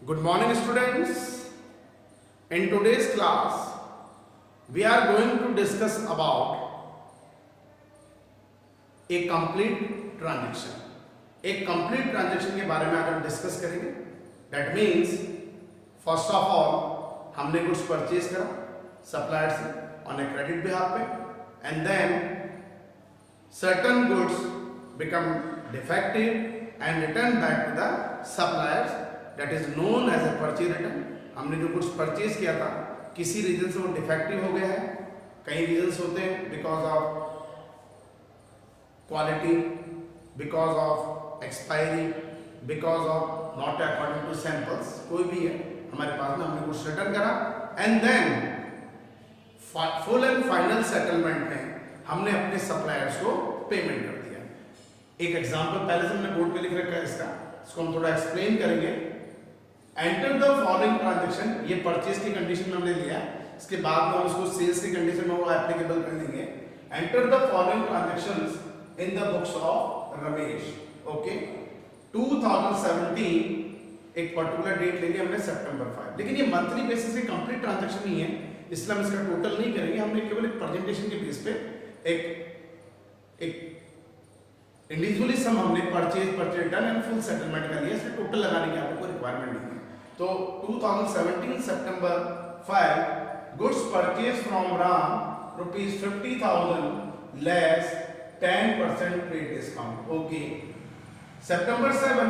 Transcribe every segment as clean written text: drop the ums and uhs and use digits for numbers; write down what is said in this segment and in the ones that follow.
Good morning, students. In today's class, we are going to discuss about a complete transaction. एक complete transaction के बारे में आज हम डिस्कस करेंगे. That means, first of all, हमने कुछ परचेज करा सप्लायर से on a credit behalf पे, and then certain goods become defective and returned back to the suppliers. That is known as a purchase return. हमने जो कुछ purchase किया था किसी रीजन से वो डिफेक्टिव हो गया है. कई रीजंस होते हैं, because of quality, because of expiry, because of not according to samples, कोई भी है हमारे पास में. हमने कुछ रिटर्न करा and then full and final settlement में हमने अपने सप्लायर्स को पेमेंट कर दिया. एक एग्जांपल पहले से हमने बोर्ड पे लिख रखा है इसको हम थोड़ा एक्सप्लेन करेंगे. एंटर द फॉलोइंग ट्रांजैक्शन, ये परचेज की कंडीशन में हमने लिया, इसके बाद में हम इसको सेल्स की कंडीशन में वो एप्लीकेबल कर देंगे. Enter the following transactions in the books of Ramesh. Okay, 2017 एक पर्टिकुलर डेट लेंगे हमने सितंबर 5, लेकिन ये मंथली बेसिस पे कंप्लीट ट्रांजैक्शन नहीं है, इसलिए हम इसका टोटल नहीं करेंगे. हमने केवल एक प्रेजेंटेशन के बेस पे एक इंडिविजुअली सम हमने purchase return and full settlement का लिया, इसलिए टोटल लगाने की आपको रिक्वायरमेंट नहीं है. तो 2017 September 5 goods purchase from Ram ₹50,000 less 10% trade discount. Okay, September 7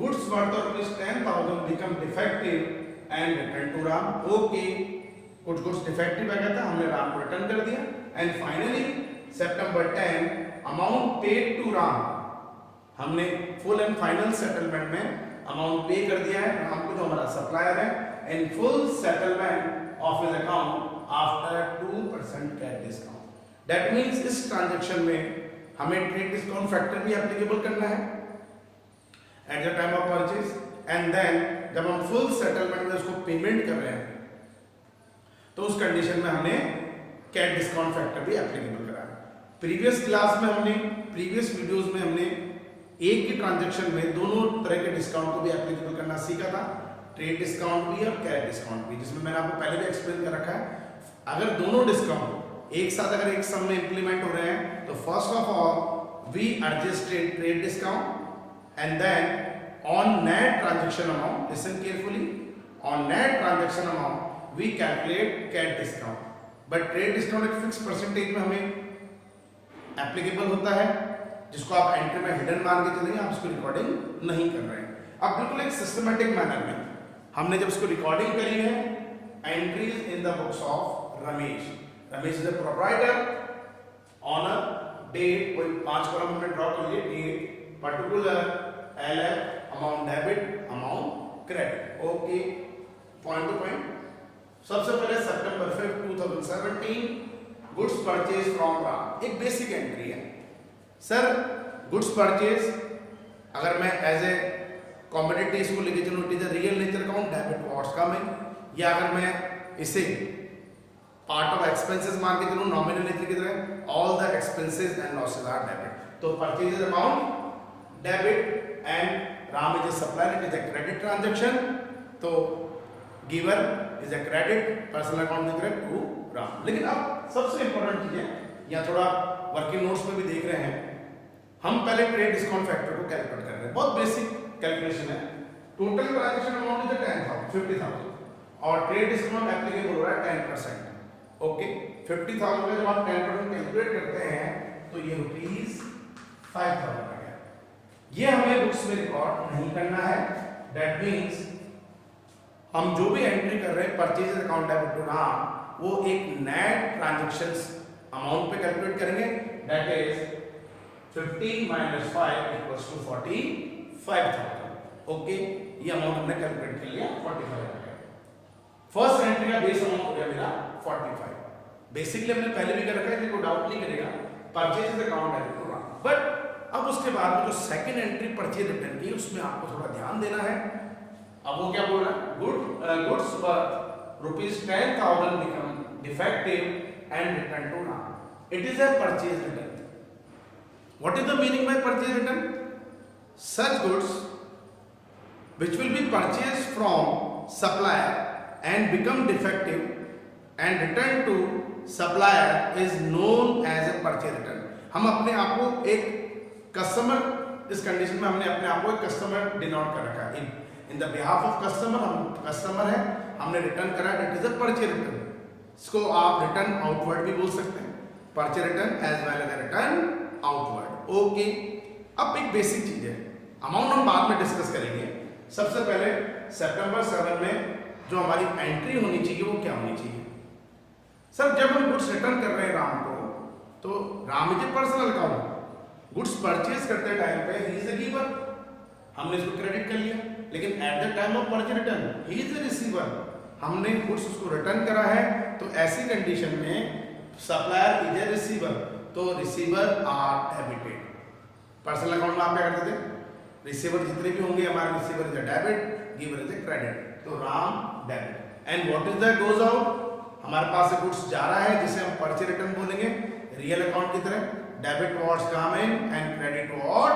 goods worth of ₹10,000 become defective and return to Ram. Okay, कुछ गुड्स डिफेक्टिव आ गया था, हमने राम को रिटर्न कर दिया. And finally September 10 amount paid to Ram, हमने फुल एंड फाइनल सेटलमेंट में अमाउंट पे कर दिया है राम को जो हमारा सप्लायर है, and full settlement of his account after 2% cash discount. That means इस ट्रांजैक्शन में हमें ट्रेड डिस्काउंट फैक्टर भी एप्लीकेबल करना है at the time of purchase, and then जब हम फुल सेटलमेंट में उसको पेमेंट कर रहे हैं तो उस कंडीशन में हमें कैश डिस्काउंट फैक्टर भी एप्लीकेबल करा है. प्रीवियस क्लास में हमने, प्रीवियस वीडियोस में हमने एक ही ट्रांजैक्शन में दोनों तरह के डिस्काउंट को भी एप्लीकेबल करना सीखा था, ट्रेड डिस्काउंट भी और कैश डिस्काउंट भी, जिसमें मैंने आपको पहले भी एक्सप्लेन कर रखा है. अगर दोनों डिस्काउंट एक साथ अगर एक सम में इंप्लीमेंट हो रहे हैं तो first of all we adjust trade discount and then on net transaction amount, listen carefully, on net transaction amount we calculate cash discount. But trade discount एक फिक्स परसेंटेज में हमें एप्लीकेबल होता है, जिसको आप एंट्री में हिडन मान के चलेंगे, आप इसको रिकॉर्डिंग नहीं कर रहे हैं. अब बिल्कुल एक सिस्टमैटिक मैनर में हमने जब इसको रिकॉर्डिंग करी है, entries in the books of Ramesh. Ramesh is the proprietor, owner, date, कोई 5 कॉलम हमने ड्रॉ कर लिए, date, particular, LF, amount debit, amount credit. Okay, point to point. सबसे पहले सितंबर 5 2017 गुड्स परचेज फ्रॉम राम, एक बेसिक एंट्री है. सर गुड्स परचेज अगर मैं एज ए कॉमोडिटी इसको लेके चलूँ, it is a real nature account, debit what's coming, या अगर मैं इसे पार्ट ऑफ एक्सपेंसेस मान के चलूँ, नॉमिनल नेचर की तरह, all the expenses and losses are debit. तो purchase amount debit and Ram is a supplier, it is a credit transaction. तो giver is a credit, personal account की तरह टू राम. लेकिन अब सबसे इंपॉर्टेंट चीज है, या थोड़ा वर्किंग नोट्स में भी देख रहे हैं, हम पहले ट्रेड डिस्काउंट फैक्टर को कैलकुलेट कर रहे हैं. बहुत बेसिक कैलकुलेशन है. टोटल ट्रांजैक्शन अमाउंट इज 50,000 और ट्रेड डिस्काउंट एप्लीकेबल हो रहा है 10%. ओके, 50,000 का जब आप 10% कैलकुलेट करते हैं तो ये ₹5,000 आ गया. ये हमें बुक्स में रिकॉर्ड नहीं करना है. दैट मींस हम जो भी एंट्री कर रहे हैं purchase account debit to Ram, वो एक नेट ट्रांजैक्शंस अमाउंट पे कैलकुलेट करेंगे. That is 50 - 5 = 45,000. ओके, ये अमाउंट हमने कैलकुलेट कर लिया, 45 आ गया. फर्स्ट एंट्री का बेस अमाउंट हो गया मेरा 45. बेसिकली हमने पहले भी कर रखा है, कोई डाउट नहीं करेगा, purchase account debit to Ram. But अब उसके बाद में जो सेकंड एंट्री परचेज रिटर्न की, उसमें आपको थोड़ा ध्यान देना है. अब वो क्या बोल रहा है, goods worth ₹10,000 become defective and return to Ram. It is a purchase return. What is the meaning by purchase return? Such goods which will be purchased from supplier and become defective and return to supplier is known as a purchase return. हम अपने आप को एक customer, इस condition में हमने अपने आप को एक कस्टमर डिनोट कर रखा है. In the behalf of customer, हम कस्टमर है, हमने रिटर्न करा, it is a purchase return. इसको आप रिटर्न आउटवर्ड भी बोल सकते हैं, purchase return as well as return outward. Okay, अब एक बेसिक चीज है, अमाउंट हम बाद में डिस्कस करेंगे. सबसे पहले सितंबर 7 में जो हमारी एंट्री होनी चाहिए वो क्या होनी चाहिए? सर जब हम गुड्स रिटर्न कर रहे हैं राम को, तो Ram is A personal account. Goods purchase करते टाइम पे ही इज द गिवर, हमने इसको क्रेडिट कर लिया. लेकिन at the time of purchase return he is the receiver, हमने गुड्स उसको रिटर्न करा है. तो ऐसी कंडीशन में सप्लायर इज ए रिसीवर, तो receiver are debited. Personal account में आप क्या करते थे? रिसीवर जितने भी होंगे हमारे, receiver is a debit, giver is a credit. तो Ram debit. And what is the goes out? हमारे पास से गुड्स जा रहा है जिसे हम परचेज रिटर्न बोलेंगे, रियल अकाउंट की तरह. Debit what's come in and credit what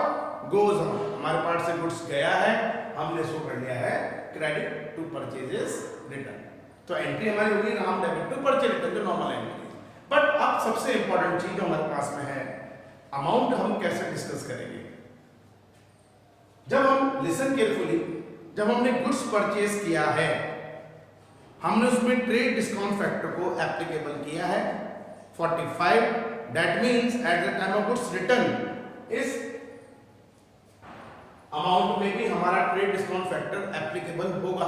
goes out. हमारे पास से गुड्स गया है, हमने इसको कर लिया है क्रेडिट टू परचेजेस रिटर्न. तो एंट्री हमारी होगी Ram debit to purchase return, जो नॉर्मल एंट्री. बट अब सबसे इंपॉर्टेंट चीज जो हमारे पास में है, अमाउंट हम कैसे डिस्कस करेंगे? जब हम लिसन केयरफुली, जब हमने गुड्स परचेज किया है, हमने उसमें ट्रेड डिस्काउंट फैक्टर को एप्लीकेबल किया है 45. That means eight the time of goods return इस अमाउंट में भी हमारा ट्रेड डिस्काउंट फैक्टर एप्लीकेबल होगा,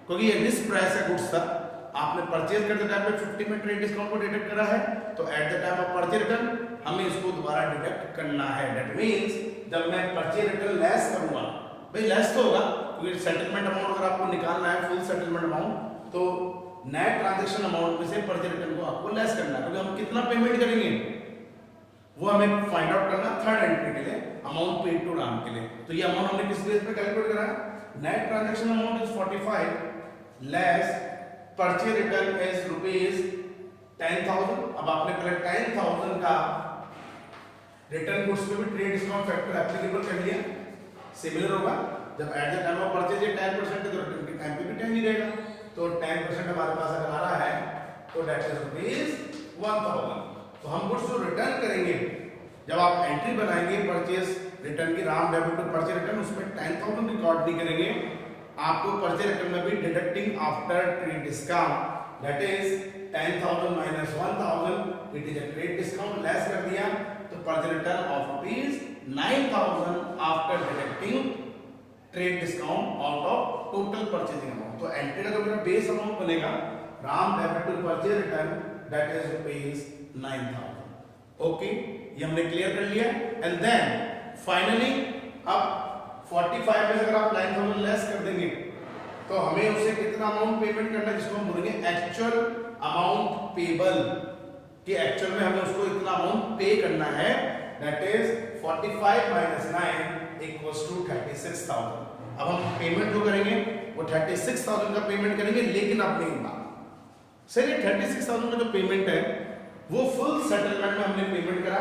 क्योंकि ये लिस्ट प्राइस है गुड्स का. आपने परचेज करते टाइम पे 50 में ट्रेड डिस्काउंट को डिडक्ट करा है, तो eight the time of purchase return हमें इसको दोबारा डिडक्ट करना है. दैट मींस जब मैं परचेज रिटर्न लेस करूंगा, भाई लेस तो होगा क्योंकि सेटलमेंट अमाउंट अगर आपको निकालना है फुल सेटलमेंट अमाउंट, तो नेट ट्रांजैक्शन अमाउंट में से परचेज रिटर्न को आपको लेस करना है. क्योंकि हम कितना पेमेंट करेंगे वो हमें फाइंड आउट करना थर्ड एंट्री के लिए, अमाउंट पेड टू राम के लिए. तो ये अमाउंट हमने किस बेस पे कैलकुलेट करा है? Net transaction amount is 45 less purchase return is rupees 10,000. अब आपने पहले 10,000 का रिटर्न गुड्स पे भी ट्रेड डिस्काउंट फैक्टर एप्लीकेबल कर लिया. सिमिलर होगा जब at the time of purchase ये 10% है तो रिटर्न के टाइम पे भी 10 ही रहेगा. तो 10% हमारे पास अगर आ रहा है तो दैट इज रुपीज 1,000. तो हम गुड्स जो रिटर्न करेंगे, जब आप एंट्री बनाएंगे परचेज रिटर्न की, Ram debit to purchase return, उसमें 10,000 रिकॉर्ड नहीं करेंगे. आपको परचेज रिटर्न में भी deducting after trade discount, that is 10,000 minus 1,000, it is a trade discount less कर दिया. तो purchase return of rupees 9,000 after deducting trade discount out of total purchasing amount. तो एंट्री का जो मेरा बेस अमाउंट बनेगा Ram debit to purchase return, that is rupees 9,000. Okay, ये हमने क्लियर कर लिया. एंड देन फाइनली अब 45 में अगर आप 9,000 लेस कर देंगे तो हमें उसे कितना अमाउंट पेमेंट करना है, जिसको हम बोलेंगे एक्चुअल अमाउंट पेबल, कि एक्चुअल में हमें उसको इतना अमाउंट पे करना है. That is 45 minus 9 equals to 36,000. अब हम पेमेंट जो करेंगे वो 36,000 का पेमेंट करेंगे. लेकिन अब नहीं बात सर, ये 36,000 का जो पेमेंट है वो फुल सेटलमेंट में हमने पेमेंट करा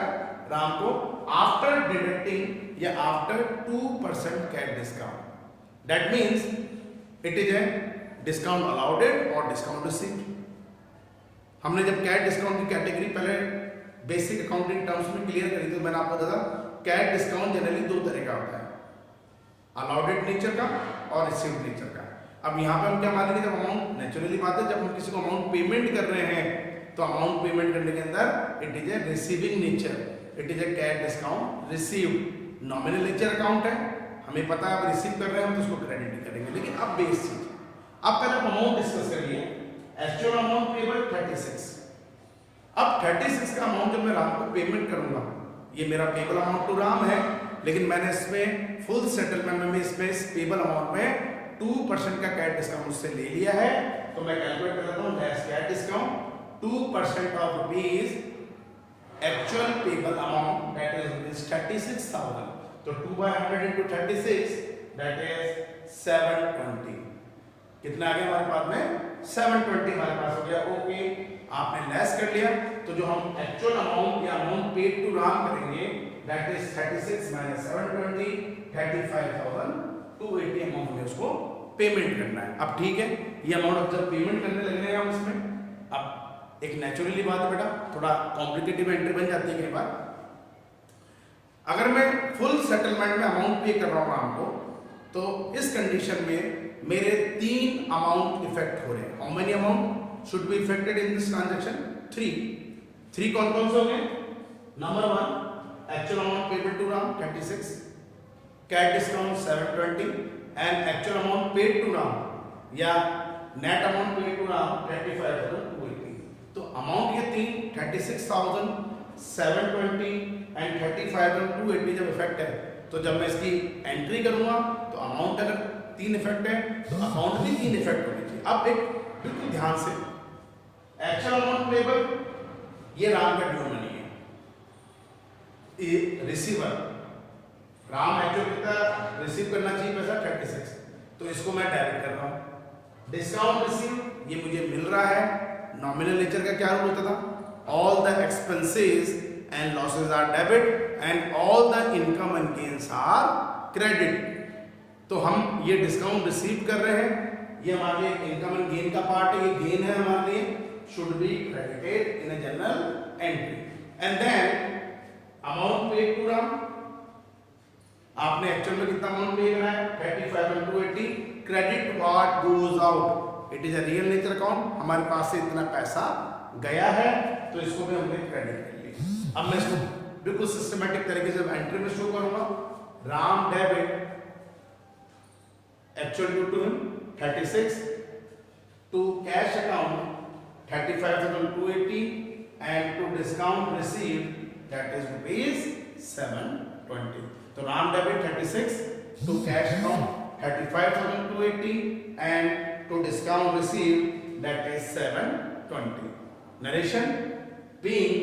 राम को आफ्टर डिडक्टिंग या after 2% cash discount. That means it is a discount allowed और डिस्काउंट रिसीव्ड. हमने जब कैश डिस्काउंट की कैटेगरी पहले बेसिक अकाउंटिंग टर्म्स में क्लियर करी थी, तो मैंने आपको बताया कैश डिस्काउंट जनरली दो तरह का होता है, अलाउडेड नेचर का और रिसीव्ड नेचर का. अब यहाँ पे हम क्या मानेंगे, जब अमाउंट, नेचुरली बात है, जब हम किसी को अमाउंट पेमेंट कर रहे हैं तो अमाउंट पेमेंट करने के अंदर it is a receiving nature, it is a cash discount received. Nominal nature account है, हमें पता है अब रिसीव कर रहे हैं हम तो उसको क्रेडिट ही करेंगे. लेकिन अब बेस चीज, अब पहले आप अमाउंट डिस्कस करिए. Actual amount payable 36. अब 36 का अमाउंट जब मैं राम को पेमेंट करूंगा, ये मेरा पेबल अमाउंट टू राम है, लेकिन मैंने इसमें फुल सेटलमेंट में इसमें पेबल अमाउंट में 2% का कैश डिस्काउंट उससे ले लिया है. तो मैं कैलकुलेट कर लेता हूं less cash discount 2% of rupees actual payable amount, that is rupees 36,000. तो 2/100 into 36, दैट इज 720. कितना आ गया हमारे पास में? 720 हमारे पास हो गया. ओके, आपने लेस कर लिया. तो जो हम एक्चुअल अमाउंट या अमाउंट पेड टू राम करेंगे, दैट इज 36 minus 720, 35,000 280 अमाउंट हमें उसको पेमेंट करना है। अब ठीक है, ये अमाउंट अब जब पेमेंट करने लग रहे हैं हम इसमें, अब एक नेचुरली बात है बेटा, थोड़ा कॉम्प्लिकेटेड एंट्री बन जाती है कई बार। अगर मैं फुल सेटलमेंट में अमाउंट पे कर रहा हूँ आपको, तो इस कंडीशन में मेरे 3 अमाउंट इफेक्ट हो रहे हैं। How many amount should be affected in this transaction? 3 कौन कौन से हो गए? Number 1, actual amount payable to Ram 26, cash discount 720 and actual amount paid to Ram या net amount paid to Ram 35,280। तो अमाउंट ये 3 36,720 एंड 35,280 जब इफेक्ट है, तो जब मैं इसकी एंट्री करूंगा तो अमाउंट अगर 3 इफेक्ट है तो अकाउंट भी 3 इफेक्ट होनी चाहिए। अब एक बिल्कुल ध्यान से, एक्चुअल अमाउंट पेबल ये राम का ड्यू मनी है, रिसीवर राम एक्चुअल कितना रिसीव करना चाहिए पैसा 36, तो इसको मैं डेबिट कर रहा हूं। डिस्काउंट रिसीव ये मुझे मिल रहा है, नॉमिनल नेचर का क्या रूल होता था? All the expenses and losses are debit and all the income and gains are credit. तो हम ये डिस्काउंट रिसीव कर रहे हैं, ये हमारे लिए इनकम एंड गेन का पार्ट है, ये गेन है हमारे लिए, should be credited in a general entry. And then amount paid to Ram, आपने एक्चुअल में कितना अमाउंट पे करा है? 35,280। Credit what goes out, it is a real nature account, हमारे पास से इतना पैसा गया है तो इसको भी हमने क्रेडिट कर लिया। अब मैं इसको बिल्कुल सिस्टमैटिक तरीके से एंट्री में शो करूंगा। Ram debit actual due to him 36 to cash account 35,280 and to discount received that is ₹720। तो Ram debit 36 to cash account 35,280 and to discount received that is 720। Narration being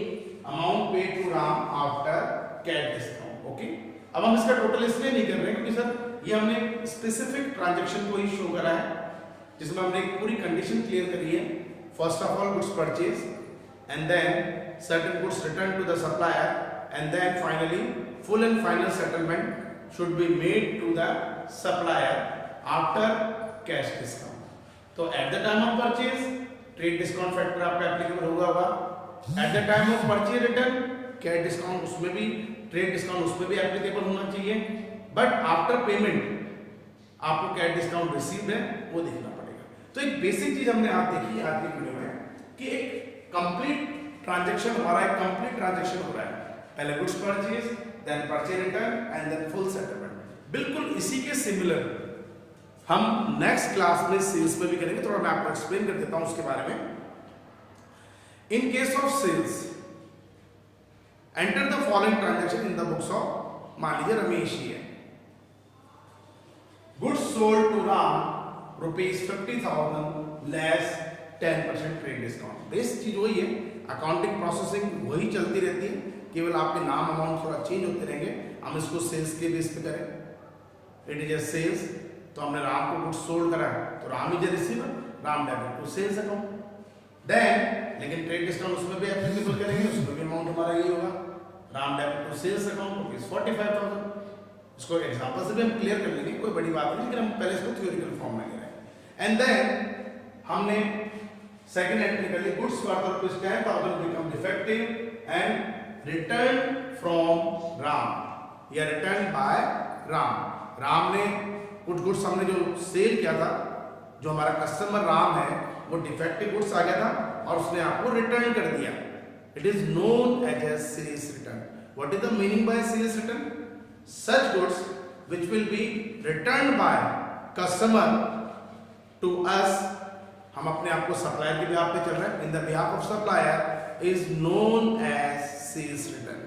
amount paid to Ram after cash discount. Okay, अब हम इसका total इसलिए नहीं कर रहे क्योंकि sir ये हमने स्पेसिफिक ट्रांजैक्शन को ही शो करा है जिसमें हमने एक पूरी कंडीशन क्लियर करी है। First of all goods purchase and then certain goods returned to the supplier and then finally full and final settlement should be made to the supplier after cash discount. तो at the time of purchase trade discount factor आपका applicable होगा, at the time of purchase return cash discount उसमें भी trade discount उसमें भी applicable होना चाहिए, but after payment आपको cash discount received है वो देखना पड़ेगा। तो एक बेसिक चीज हमने आज देखी आज की वीडियो में कि एक कंप्लीट ट्रांजैक्शन हमारा एक कंप्लीट ट्रांजैक्शन हो रहा है, पहले goods purchase then purchase return and then full settlement. बिल्कुल इसी के सिमिलर हम नेक्स्ट क्लास में सेल्स में भी करेंगे, थोड़ा मैं आपको एक्सप्लेन कर देता हूं उसके बारे में। In case of sales enter the following transaction in the books of, मान लीजिए रमेश ही है, goods sold to Ram ₹50,000 less 10% trade discount. Basic चीज वही है, अकाउंटिंग प्रोसेसिंग वही चलती रहती है, केवल आपके नाम अमाउंट थोड़ा चेंज होते रहेंगे। हम इसको सेल्स के बेस पे करें, इट इज ए सेल्स, तो हमने राम को गुड्स सोल्ड करा है तो Ram is a receiver, Ram debit to sales account. Then लेकिन ट्रेड डिस्काउंट उसमें भी एप्लीकेबल करेंगे, उसमें भी अमाउंट हमारा ये होगा, Ram debit to sales account ₹45,000। इसको एग्जांपल से भी हम क्लियर कर लेंगे, कोई बड़ी बात नहीं, लेकिन हम पहले इसको थ्योरेटिकल फॉर्म में ले रहे हैं। एंड देन हमने सेकंड एंट्री कर ली, goods worth ₹10,000 become defective and return from Ram या रिटर्न बाय राम। राम ने कुछ गुड्स हमने जो सेल किया था, जो हमारा कस्टमर राम है वो डिफेक्टिव गुड्स आ गया था और उसने आपको रिटर्न कर दिया। It is known as a sales return. What is the meaning by sales return? Such goods which will be return by customer to us, हम अपने आप को सप्लायर के बिहाफ पे चल रहे हैं, in the behalf of supplier is known as sales return.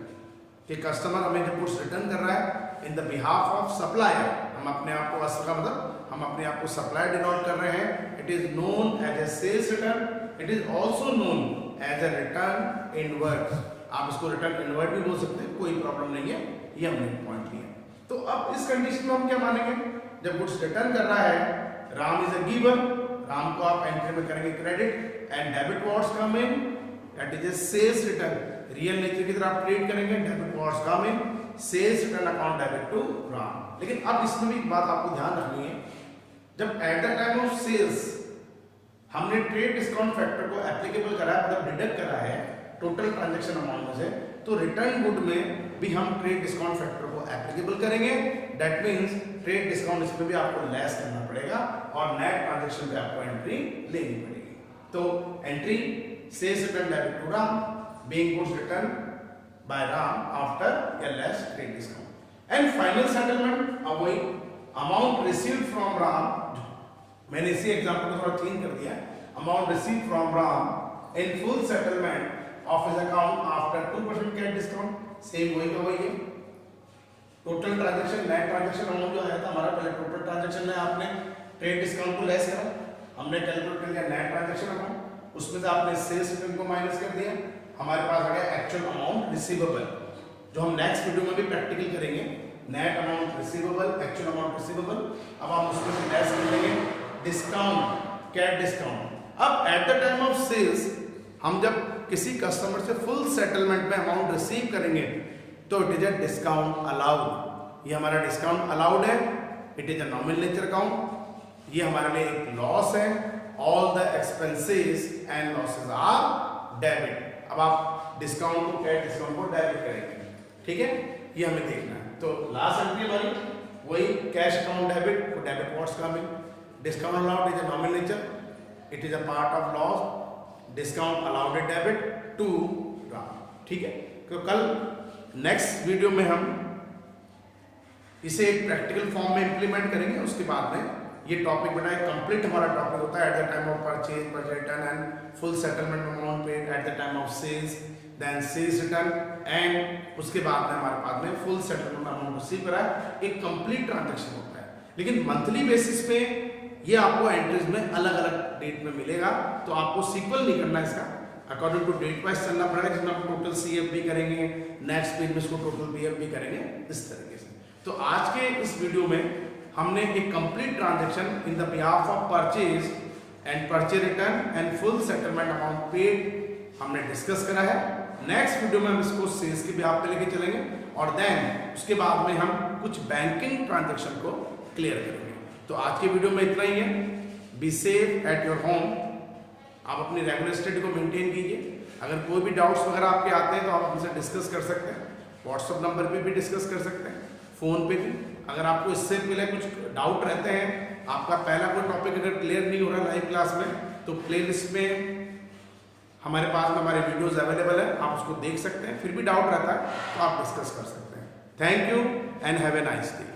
कि कस्टमर हमें जब गुड्स रिटर्न कर रहा है in the behalf of supplier, हम अपने आप को का मतलब हम अपने आप को सप्लायर डिनोट कर रहे हैं, it is known as a sales return. It is also known as a return inward. आप इसको रिटर्न इनवर्ड भी बोल सकते हैं, कोई प्रॉब्लम नहीं है, ये हमने पॉइंट लिया। तो अब इस कंडीशन में हम क्या मानेंगे, जब गुड्स रिटर्न कर रहा है, Ram is a giver, Ram को आप एंट्री में करेंगे credit and debit what's come in, that is a sales return. Real nature की तरह आप ट्रेड करेंगे, debit what's come in, sales return account debit to Ram. लेकिन अब इसमें भी एक बात आपको ध्यान रखनी है, जब at the time of sales हमने ट्रेड डिस्काउंट फैक्टर को एप्लीकेबल करा है, मतलब डिडक्ट करा है टोटल ट्रांजैक्शन अमाउंट में से, तो रिटर्न गुड में भी हम ट्रेड डिस्काउंट फैक्टर को एप्लीकेबल करेंगे। दैट मींस ट्रेड डिस्काउंट इसमें भी आपको लेस करना पड़ेगा और नेट ट्रांजैक्शन पे आपको एंट्री लेनी पड़ेगी। तो entry sales return debit to Ram, being goods return by Ram after या less trade discount. And final settlement, अब वही अमाउंट रिसीव्ड फ्रॉम राम, मैंने इसी एग्जांपल को थोड़ा चेंज कर दिया, amount received from Ram in full settlement of his account after 2% cash discount, same वही का वही है। Total transaction net transaction amount जो आया था हमारा, पहले टोटल ट्रांजैक्शन में आपने ट्रेड डिस्काउंट को लेस करा, हमने कैलकुलेट कर लिया नेट ट्रांजैक्शन अमाउंट, उसमें से आपने सेल्स रिटर्न को माइनस कर दिया, हमारे पास आ गया एक्चुअल अमाउंट रिसीवेबल, जो हम नेक्स्ट वीडियो में भी प्रैक्टिकल करेंगे। Net amount receivable, actual amount receivable, अब आप उसमें से लेस कर लेंगे डिस्काउंट, कैश डिस्काउंट। अब at the time of sales हम जब किसी कस्टमर से फुल सेटलमेंट में अमाउंट रिसीव करेंगे तो it is a discount allowed, ये हमारा डिस्काउंट अलाउड है, it is a nominal nature account, ये हमारे लिए एक लॉस है, all the expenses and losses are debit. अब आप डिस्काउंट को, कैश डिस्काउंट को डेबिट करेंगे, ठीक है, ये हमें देखना है। तो लास्ट एंट्री हमारी वही कैश अकाउंट डेबिट, तो debit what's coming, discount allowed is a nominal nature, it is a part of loss, discount allowed है डेबिट टू राम, ठीक है। तो कल नेक्स्ट वीडियो में हम इसे एक प्रैक्टिकल फॉर्म में इंप्लीमेंट करेंगे, उसके बाद में ये टॉपिक बना है कंप्लीट हमारा टॉपिक होता है at the time of purchase, purchase return and full settlement amount paid at the time of sales, then sales return and उसके बाद में हमारे पास में फुल सेटलमेंट अमाउंट रिसीव करा है, एक कंप्लीट ट्रांजैक्शन होता है। लेकिन मंथली बेसिस पे ये आपको एंट्रीज में अलग अलग डेट में मिलेगा, तो आपको सीक्वल नहीं करना इसका, अकॉर्डिंग टू डेट वाइज चलना पड़ेगा, जिसमें आप टोटल सीएफ भी करेंगे, नेक्स्ट पेज में इसको टोटल बीएफ भी करेंगे, इस तरीके से। तो आज के इस वीडियो में हमने एक complete transaction in the behalf of purchase and purchase return and full settlement amount paid हमने डिस्कस करा है। नेक्स्ट वीडियो में हम इसको सेल्स के बिहाफ पे लेके चलेंगे और देन उसके बाद में हम कुछ बैंकिंग ट्रांजैक्शन को क्लियर करेंगे। तो आज के वीडियो में इतना ही है। Be safe at your home, आप अपनी रेगुलर स्टडी को मेंटेन कीजिए। अगर कोई भी डाउट्स वगैरह आपके आते हैं तो आप हमसे डिस्कस कर सकते हैं, व्हाट्सएप नंबर पे भी डिस्कस कर सकते हैं, फ़ोन पे भी। अगर आपको इससे पहले कुछ डाउट रहते हैं, आपका पहला कोई टॉपिक अगर क्लियर नहीं हो रहा लाइव क्लास में, तो प्लेलिस्ट में हमारे पास में हमारे वीडियोस अवेलेबल है, आप उसको देख सकते हैं। फिर भी डाउट रहता है तो आप डिस्कस कर सकते हैं। Thank you and have a nice day.